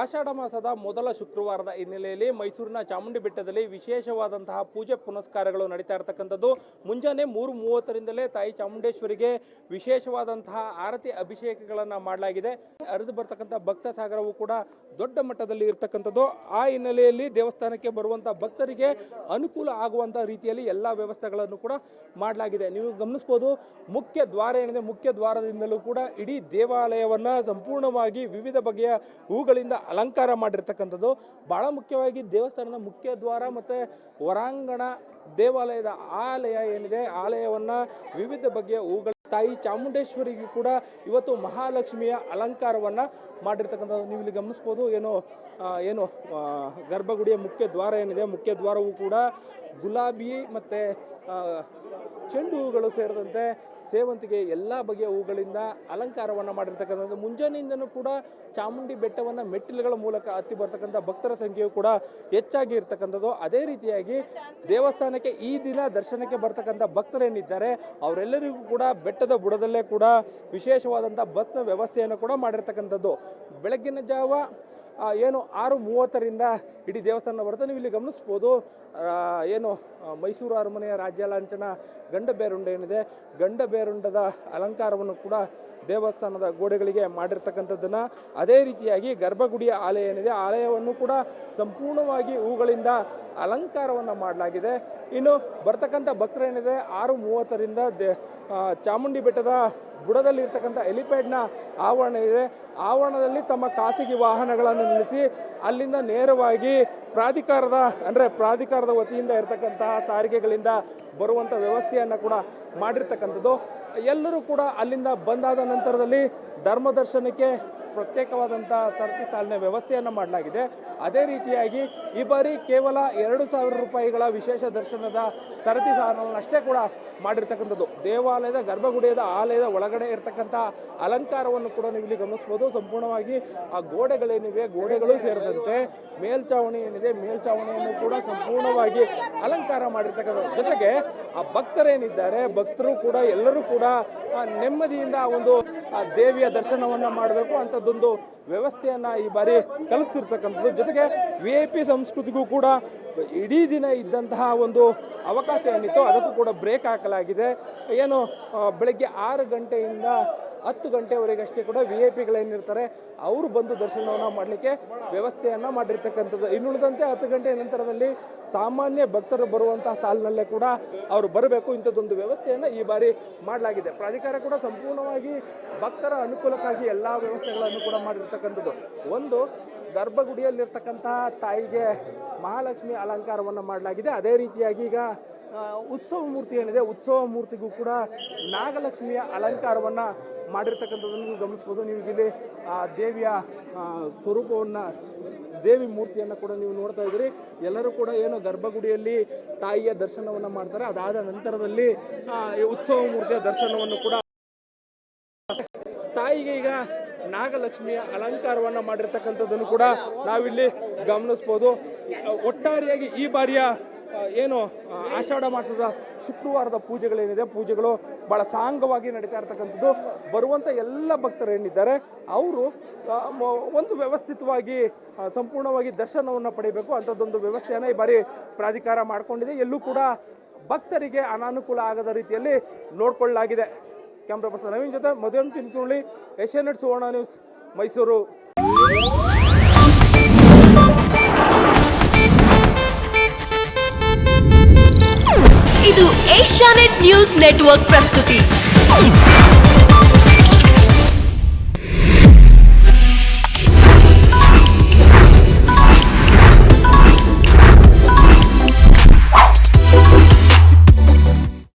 ಆಷಾಢ ಮಾಸದ ಮೊದಲ ಶುಕ್ರವಾರದ ಹಿನ್ನೆಲೆಯಲ್ಲಿ ಮೈಸೂರಿನ ಚಾಮುಂಡಿ ಬೆಟ್ಟದಲ್ಲಿ ವಿಶೇಷವಾದಂತಹ ಪೂಜೆ ಪುನಸ್ಕಾರಗಳು ನಡೀತಾ ಇರತಕ್ಕಂಥದ್ದು. ಮುಂಜಾನೆ 3:30ರಿಂದಲೇ ತಾಯಿ ಚಾಮುಂಡೇಶ್ವರಿಗೆ ವಿಶೇಷವಾದಂತಹ ಆರತಿ ಅಭಿಷೇಕಗಳನ್ನು ಮಾಡಲಾಗಿದೆ. ಹರಿದು ಬರ್ತಕ್ಕಂಥ ಭಕ್ತ ಸಾಗರವು ಕೂಡ ದೊಡ್ಡ ಮಟ್ಟದಲ್ಲಿ ಇರತಕ್ಕಂಥದ್ದು. ಆ ಹಿನ್ನೆಲೆಯಲ್ಲಿ ದೇವಸ್ಥಾನಕ್ಕೆ ಬರುವಂತಹ ಭಕ್ತರಿಗೆ ಅನುಕೂಲ ಆಗುವಂತಹ ರೀತಿಯಲ್ಲಿ ಎಲ್ಲಾ ವ್ಯವಸ್ಥೆಗಳನ್ನು ಕೂಡ ಮಾಡಲಾಗಿದೆ. ನೀವು ಗಮನಿಸಬಹುದು, ಮುಖ್ಯ ದ್ವಾರ ಏನಿದೆ, ಮುಖ್ಯ ದ್ವಾರದಿಂದಲೂ ಕೂಡ ಇಡೀ ದೇವಾಲಯವನ್ನ ಸಂಪೂರ್ಣವಾಗಿ ವಿವಿಧ ಬಗೆಯ ಹೂಗಳಿಂದ ಅಲಂಕಾರ ಮಾಡಿರ್ತಕ್ಕಂಥದ್ದು. ಬಹಳ ಮುಖ್ಯವಾಗಿ ದೇವಸ್ಥಾನದ ಮುಖ್ಯ ದ್ವಾರ ಮತ್ತೆ ಹೊರಾಂಗಣ ದೇವಾಲಯದ ಆಲಯ ಏನಿದೆ, ಆಲಯವನ್ನ ವಿವಿಧ ಬಗೆಯ ಹೂಗಳ ತಾಯಿ ಚಾಮುಂಡೇಶ್ವರಿಗೆ ಕೂಡ ಇವತ್ತು ಮಹಾಲಕ್ಷ್ಮಿಯ ಅಲಂಕಾರವನ್ನ ಮಾಡಿರ್ತಕ್ಕಂಥದ್ದು ನೀವು ಇಲ್ಲಿ ಗಮನಿಸಬಹುದು. ಏನು ಗರ್ಭಗುಡಿಯ ಮುಖ್ಯ ದ್ವಾರ ಏನಿದೆ, ಮುಖ್ಯ ದ್ವಾರವೂ ಕೂಡ ಗುಲಾಬಿ ಮತ್ತೆ ಚೆಂಡು ಹೂಗಳು ಸೇರಿದಂತೆ ಸೇವಂತಿಗೆ ಎಲ್ಲ ಬಗೆಯ ಹೂಗಳಿಂದ ಅಲಂಕಾರವನ್ನು ಮಾಡಿರ್ತಕ್ಕಂಥದ್ದು. ಮುಂಜಾನೆಯಿಂದನೂ ಕೂಡ ಚಾಮುಂಡಿ ಬೆಟ್ಟವನ್ನು ಮೆಟ್ಟಿಲುಗಳ ಮೂಲಕ ಹತ್ತಿ ಬರ್ತಕ್ಕಂಥ ಭಕ್ತರ ಸಂಖ್ಯೆಯು ಕೂಡ ಹೆಚ್ಚಾಗಿ ಇರ್ತಕ್ಕಂಥದ್ದು. ಅದೇ ರೀತಿಯಾಗಿ ದೇವಸ್ಥಾನಕ್ಕೆ ಈ ದಿನ ದರ್ಶನಕ್ಕೆ ಬರ್ತಕ್ಕಂಥ ಭಕ್ತರೇನಿದ್ದಾರೆ ಅವರೆಲ್ಲರಿಗೂ ಕೂಡ ಬೆಟ್ಟದ ಬುಡದಲ್ಲೇ ಕೂಡ ವಿಶೇಷವಾದಂಥ ಬಸ್ನ ವ್ಯವಸ್ಥೆಯನ್ನು ಕೂಡ ಮಾಡಿರ್ತಕ್ಕಂಥದ್ದು. ಬೆಳಗ್ಗಿನ ಜಾವ 6:30ರಿಂದ ಇಡೀ ದೇವಸ್ಥಾನ ಬರುತ್ತೆ. ನೀವು ಇಲ್ಲಿ ಗಮನಿಸ್ಬೋದು, ಮೈಸೂರು ಅರಮನೆಯ ರಾಜ್ಯ ಲಾಂಛನ ಗಂಡಬೇರುಂಡ ಏನಿದೆ, ಗಂಡಬೇರುಂಡದ ಅಲಂಕಾರವನ್ನು ಕೂಡ ದೇವಸ್ಥಾನದ ಗೋಡೆಗಳಿಗೆ ಮಾಡಿರ್ತಕ್ಕಂಥದ್ದನ್ನು, ಅದೇ ರೀತಿಯಾಗಿ ಗರ್ಭಗುಡಿಯ ಆಲಯ ಏನಿದೆ, ಆಲಯವನ್ನು ಕೂಡ ಸಂಪೂರ್ಣವಾಗಿ ಹೂಗಳಿಂದ ಅಲಂಕಾರವನ್ನು ಮಾಡಲಾಗಿದೆ. ಇನ್ನು ಬರ್ತಕ್ಕಂಥ ಭಕ್ತರೇನಿದೆ 6:30ರಿಂದ ಚಾಮುಂಡಿ ಬೆಟ್ಟದ ಬುಡದಲ್ಲಿ ಇರ್ತಕ್ಕಂಥ ಹೆಲಿಪ್ಯಾಡ್ನ ಆವರಣ ಇದೆ. ಆವರಣದಲ್ಲಿ ತಮ್ಮ ಖಾಸಗಿ ವಾಹನಗಳನ್ನು ನಿಲ್ಲಿಸಿ ಅಲ್ಲಿಂದ ನೇರವಾಗಿ ಪ್ರಾಧಿಕಾರದ ವತಿಯಿಂದ ಇರತಕ್ಕಂತಹ ಸಾರಿಗೆಗಳಿಂದ ಬರುವಂಥ ವ್ಯವಸ್ಥೆಯನ್ನು ಕೂಡ ಮಾಡಿರ್ತಕ್ಕಂಥದ್ದು. ಎಲ್ಲರೂ ಕೂಡ ಅಲ್ಲಿಂದ ಬಂದಾದ ನಂತರದಲ್ಲಿ ಧರ್ಮ ದರ್ಶನಕ್ಕೆ ಪ್ರತ್ಯೇಕವಾದಂಥ ಸರತಿ ಸಾಲಿನ ವ್ಯವಸ್ಥೆಯನ್ನು ಮಾಡಲಾಗಿದೆ. ಅದೇ ರೀತಿಯಾಗಿ ಈ ಬಾರಿ ಕೇವಲ 2,000 ರೂಪಾಯಿಗಳ ವಿಶೇಷ ದರ್ಶನದ ಸರತಿ ಸಾಲನ್ನಷ್ಟೇ ಕೂಡ ಮಾಡಿರ್ತಕ್ಕಂಥದ್ದು. ದೇವಾಲಯದ ಗರ್ಭಗುಡಿಯದ ಆಲಯದ ಒಳಗಡೆ ಇರತಕ್ಕಂಥ ಅಲಂಕಾರವನ್ನು ಕೂಡ ನೀವು ಇಲ್ಲಿ ಗಮನಿಸ್ಬೋದು. ಸಂಪೂರ್ಣವಾಗಿ ಆ ಗೋಡೆಗಳೇನಿವೆ, ಗೋಡೆಗಳು ಸೇರಿದಂತೆ ಮೇಲ್ಚಾವಣಿ ಏನಿದೆ, ಮೇಲ್ಚಾವಣಿಯನ್ನು ಕೂಡ ಸಂಪೂರ್ಣವಾಗಿ ಅಲಂಕಾರ ಮಾಡಿರ್ತಕ್ಕಂಥದ್ದು. ಜೊತೆಗೆ ಆ ಭಕ್ತರೇನಿದ್ದಾರೆ, ಭಕ್ತರು ಕೂಡ ಎಲ್ಲರೂ ಕೂಡ ನೆಮ್ಮದಿಯಿಂದ ಒಂದು ದೇವಿಯ ದರ್ಶನವನ್ನು ಮಾಡಬೇಕು ಅಂಥದ್ದೊಂದು ವ್ಯವಸ್ಥೆಯನ್ನು ಈ ಬಾರಿ ಕಲ್ಪಿಸಿರ್ತಕ್ಕಂಥದ್ದು. ಜೊತೆಗೆ VIP ಸಂಸ್ಕೃತಿಗೂ ಕೂಡ ಇಡೀ ದಿನ ಇದ್ದಂತಹ ಒಂದು ಅವಕಾಶ ಏನಿತ್ತು ಅದಕ್ಕೂ ಕೂಡ ಬ್ರೇಕ್ ಹಾಕಲಾಗಿದೆ. ಬೆಳಗ್ಗೆ 6 ಗಂಟೆಯಿಂದ 10 ಗಂಟೆವರೆಗಷ್ಟೇ ಕೂಡ VIP ಗಳೇನಿರ್ತಾರೆ ಅವರು ಬಂದು ದರ್ಶನವನ್ನು ಮಾಡಲಿಕ್ಕೆ ವ್ಯವಸ್ಥೆಯನ್ನು ಮಾಡಿರ್ತಕ್ಕಂಥದ್ದು. ಇನ್ನುಳಿದಂತೆ 10 ಗಂಟೆ ನಂತರದಲ್ಲಿ ಸಾಮಾನ್ಯ ಭಕ್ತರು ಬರುವಂತಹ ಸಾಲಿನಲ್ಲೇ ಕೂಡ ಅವರು ಬರಬೇಕು. ಇಂಥದ್ದೊಂದು ವ್ಯವಸ್ಥೆಯನ್ನು ಈ ಬಾರಿ ಮಾಡಲಾಗಿದೆ. ಪ್ರಾಧಿಕಾರ ಕೂಡ ಸಂಪೂರ್ಣವಾಗಿ ಭಕ್ತರ ಅನುಕೂಲಕ್ಕಾಗಿ ಎಲ್ಲ ವ್ಯವಸ್ಥೆಗಳನ್ನು ಕೂಡ ಮಾಡಿರ್ತಕ್ಕಂಥದ್ದು. ಒಂದು, ಗರ್ಭಗುಡಿಯಲ್ಲಿರ್ತಕ್ಕಂತಹ ತಾಯಿಗೆ ಮಹಾಲಕ್ಷ್ಮಿ ಅಲಂಕಾರವನ್ನು ಮಾಡಲಾಗಿದೆ. ಅದೇ ರೀತಿಯಾಗಿ ಈಗ ಉತ್ಸವ ಮೂರ್ತಿ ಏನಿದೆ, ಉತ್ಸವ ಮೂರ್ತಿಗೂ ಕೂಡ ನಾಗಲಕ್ಷ್ಮಿಯ ಅಲಂಕಾರವನ್ನು ಮಾಡಿರ್ತಕ್ಕಂಥದ್ದನ್ನು ಗಮನಿಸ್ಬೋದು. ನೀವು ಇಲ್ಲಿ ದೇವಿಯ ಸ್ವರೂಪವನ್ನು, ದೇವಿ ಮೂರ್ತಿಯನ್ನು ಕೂಡ ನೀವು ನೋಡ್ತಾ ಇದ್ದೀರಿ. ಎಲ್ಲರೂ ಕೂಡ ಗರ್ಭಗುಡಿಯಲ್ಲಿ ತಾಯಿಯ ದರ್ಶನವನ್ನು ಮಾಡ್ತಾರೆ. ಅದಾದ ನಂತರದಲ್ಲಿ ಉತ್ಸವ ಮೂರ್ತಿಯ ದರ್ಶನವನ್ನು ಕೂಡ ತಾಯಿಗೆ ಈಗ ನಾಗಲಕ್ಷ್ಮಿಯ ಅಲಂಕಾರವನ್ನು ಮಾಡಿರ್ತಕ್ಕಂಥದ್ದನ್ನು ಕೂಡ ನಾವಿಲ್ಲಿ ಗಮನಿಸ್ಬೋದು. ಒಟ್ಟಾರೆಯಾಗಿ ಈ ಬಾರಿಯ ಆಷಾಢ ಮಾಸದ ಶುಕ್ರವಾರದ ಪೂಜೆಗಳೇನಿದೆ, ಪೂಜೆಗಳು ಬಹಳ ಸಾಂಗವಾಗಿ ನಡೀತಾ ಇರ್ತಕ್ಕಂಥದ್ದು. ಬರುವಂಥ ಎಲ್ಲ ಭಕ್ತರೇನಿದ್ದಾರೆ ಅವರು ಒಂದು ವ್ಯವಸ್ಥಿತವಾಗಿ ಸಂಪೂರ್ಣವಾಗಿ ದರ್ಶನವನ್ನು ಪಡೆಯಬೇಕು ಅಂಥದ್ದೊಂದು ವ್ಯವಸ್ಥೆಯನ್ನು ಈ ಬಾರಿ ಪ್ರಾಧಿಕಾರ ಮಾಡಿಕೊಂಡಿದೆ. ಎಲ್ಲೂ ಕೂಡ ಭಕ್ತರಿಗೆ ಅನಾನುಕೂಲ ಆಗದ ರೀತಿಯಲ್ಲಿ ನೋಡಿಕೊಳ್ಳಲಾಗಿದೆ. ಕ್ಯಾಮ್ರಾ ಪರ್ಸನ್ ನವೀನ್ ಜೊತೆ ಮಧುನ್ ಚಿಂಚೋಳಿ, ಏಷ್ಯಾನೆಟ್ ಸುವರ್ಣ ನ್ಯೂಸ್, ಮೈಸೂರು. ಇದು ಏಷ್ಯಾನೆಟ್ ನ್ಯೂಸ್ ನೆಟ್ವರ್ಕ್ ಪ್ರಸ್ತುತಿ.